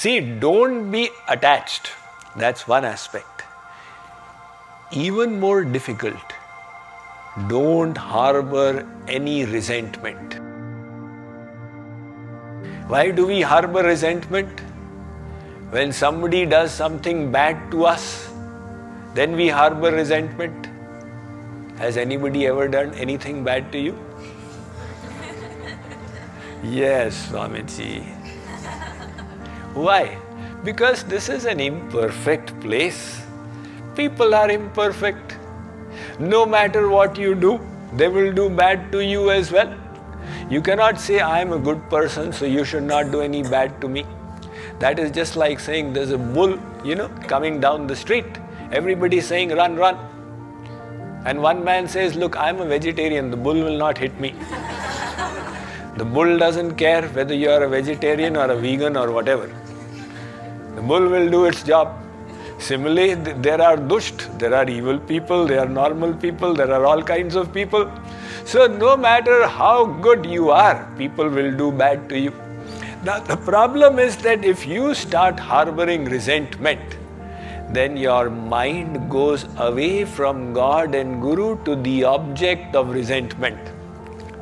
See, don't be attached. That's one aspect. Even more difficult, don't harbor any resentment. Why do we harbor resentment? When somebody does something bad to us, then we harbor resentment. Has anybody ever done anything bad to you? Yes, Swamiji. Why? Because this is an imperfect place. People are imperfect. No matter what you do, they will do bad to you as well. You cannot say, I am a good person, so you should not do any bad to me. That is just like saying there's a bull, coming down the street. Everybody is saying, run, run. And one man says, look, I'm a vegetarian, the bull will not hit me. The bull doesn't care whether you are a vegetarian or a vegan or whatever. The bull will do its job. Similarly, there are dusht, there are evil people, there are normal people, there are all kinds of people. So no matter how good you are, people will do bad to you. Now the problem is that if you start harboring resentment, then your mind goes away from God and Guru to the object of resentment.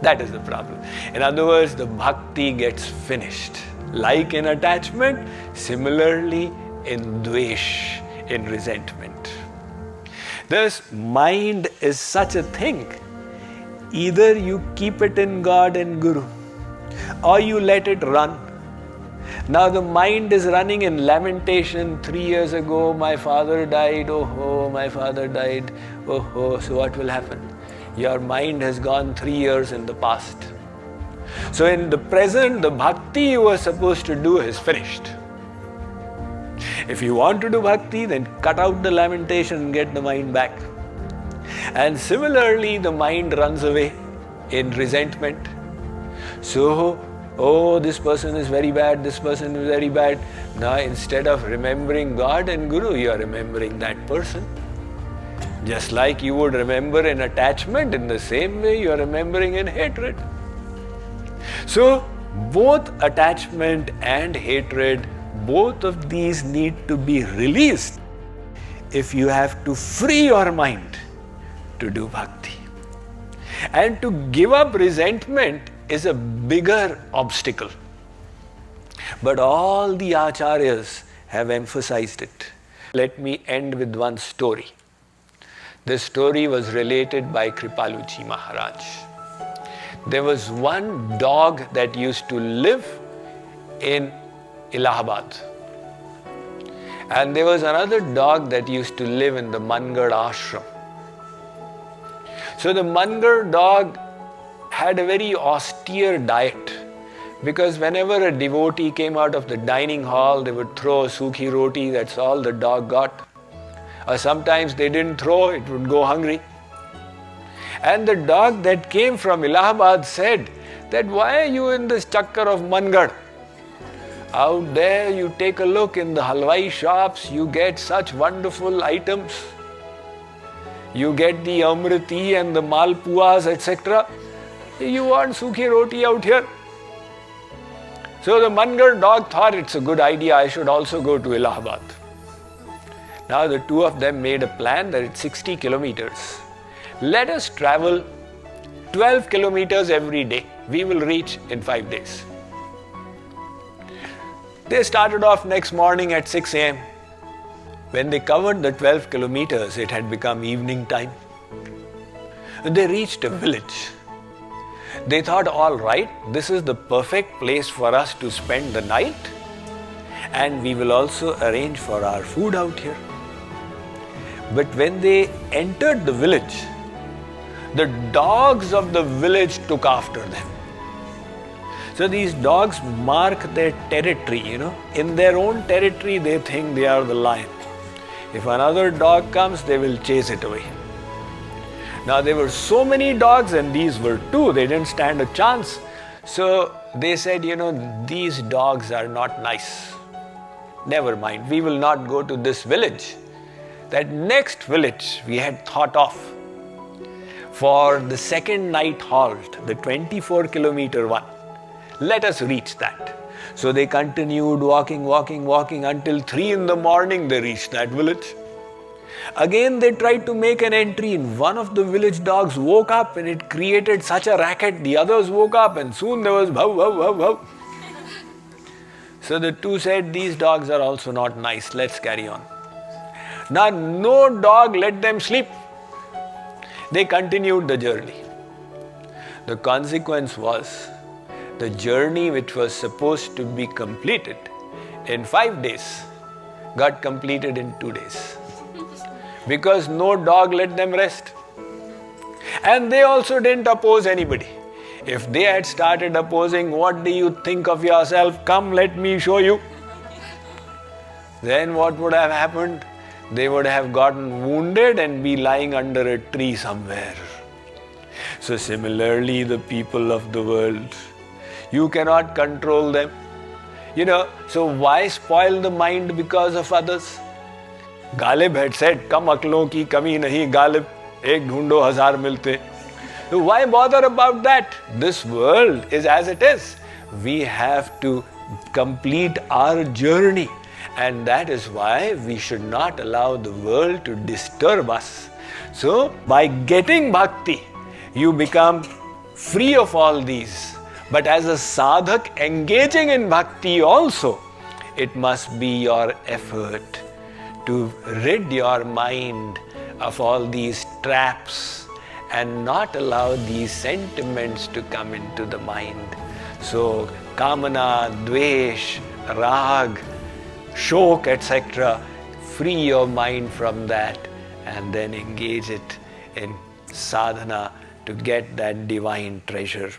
That is the problem. In other words, the bhakti gets finished. Like in attachment, similarly in dvesh, in resentment. Thus, mind is such a thing. Either you keep it in God and Guru, or you let it run. Now the mind is running in lamentation. 3 years ago, my father died. Oh, my father died. Oh, so what will happen? Your mind has gone 3 years in the past. So in the present, the bhakti you were supposed to do is finished. If you want to do bhakti, then cut out the lamentation and get the mind back. And similarly, the mind runs away in resentment. So, oh, this person is very bad, this person is very bad. Now, instead of remembering God and Guru, you are remembering that person. Just like you would remember in attachment, in the same way you are remembering in hatred. So, both attachment and hatred, both of these need to be released if you have to free your mind to do bhakti. And to give up resentment is a bigger obstacle. But all the acharyas have emphasized it. Let me end with one story. This story was related by Kripaluji Maharaj. There was one dog that used to live in Allahabad. And there was another dog that used to live in the Mangad ashram. So the Mangad dog had a very austere diet, because whenever a devotee came out of the dining hall, they would throw a sukhi roti, that's all the dog got. Or sometimes they didn't throw, it would go hungry. And the dog that came from Allahabad said that, why are you in this chakkar of Mangad? Out there you take a look in the halwai shops, you get such wonderful items. You get the amriti and the malpuas, etc. You want sukhi roti out here? So the Mangad dog thought it's a good idea, I should also go to Allahabad. Now the two of them made a plan that it's 60 kilometers. Let us travel 12 kilometers every day. We will reach in 5 days. They started off next morning at 6 a.m. When they covered the 12 kilometers, it had become evening time. They reached a village. They thought, all right, this is the perfect place for us to spend the night, and we will also arrange for our food out here. But when they entered the village, the dogs of the village took after them. So these dogs mark their territory, In their own territory, they think they are the lion. If another dog comes, they will chase it away. Now there were so many dogs and these were two, they didn't stand a chance. So they said, these dogs are not nice. Never mind, we will not go to this village. That next village we had thought of for the second night halt, the 24-kilometer one. Let us reach that. So they continued walking until 3 in the morning they reached that village. Again they tried to make an entry and one of the village dogs woke up and it created such a racket. The others woke up and soon there was bhav, bhav, bhav, bhav. So the two said, these dogs are also not nice, let's carry on. Now no dog let them sleep. They continued the journey. The consequence was, the journey which was supposed to be completed in 5 days got completed in 2 days. Because no dog let them rest. And they also didn't oppose anybody. If they had started opposing, what do you think of yourself? Come, let me show you. Then what would have happened? They would have gotten wounded and be lying under a tree somewhere. So similarly, the people of the world, you cannot control them. So why spoil the mind because of others? Ghalib had said, "Kam aklon ki kami nahi Ghalib, ek dhundo hazar milte." So why bother about that? This world is as it is. We have to complete our journey, and that is why we should not allow the world to disturb us. So by getting bhakti, you become free of all these. But as a sadhak engaging in bhakti also, it must be your effort to rid your mind of all these traps and not allow these sentiments to come into the mind. So kamana, dvesh, rag, shok, etc. Free your mind from that and then engage it in sadhana to get that divine treasure.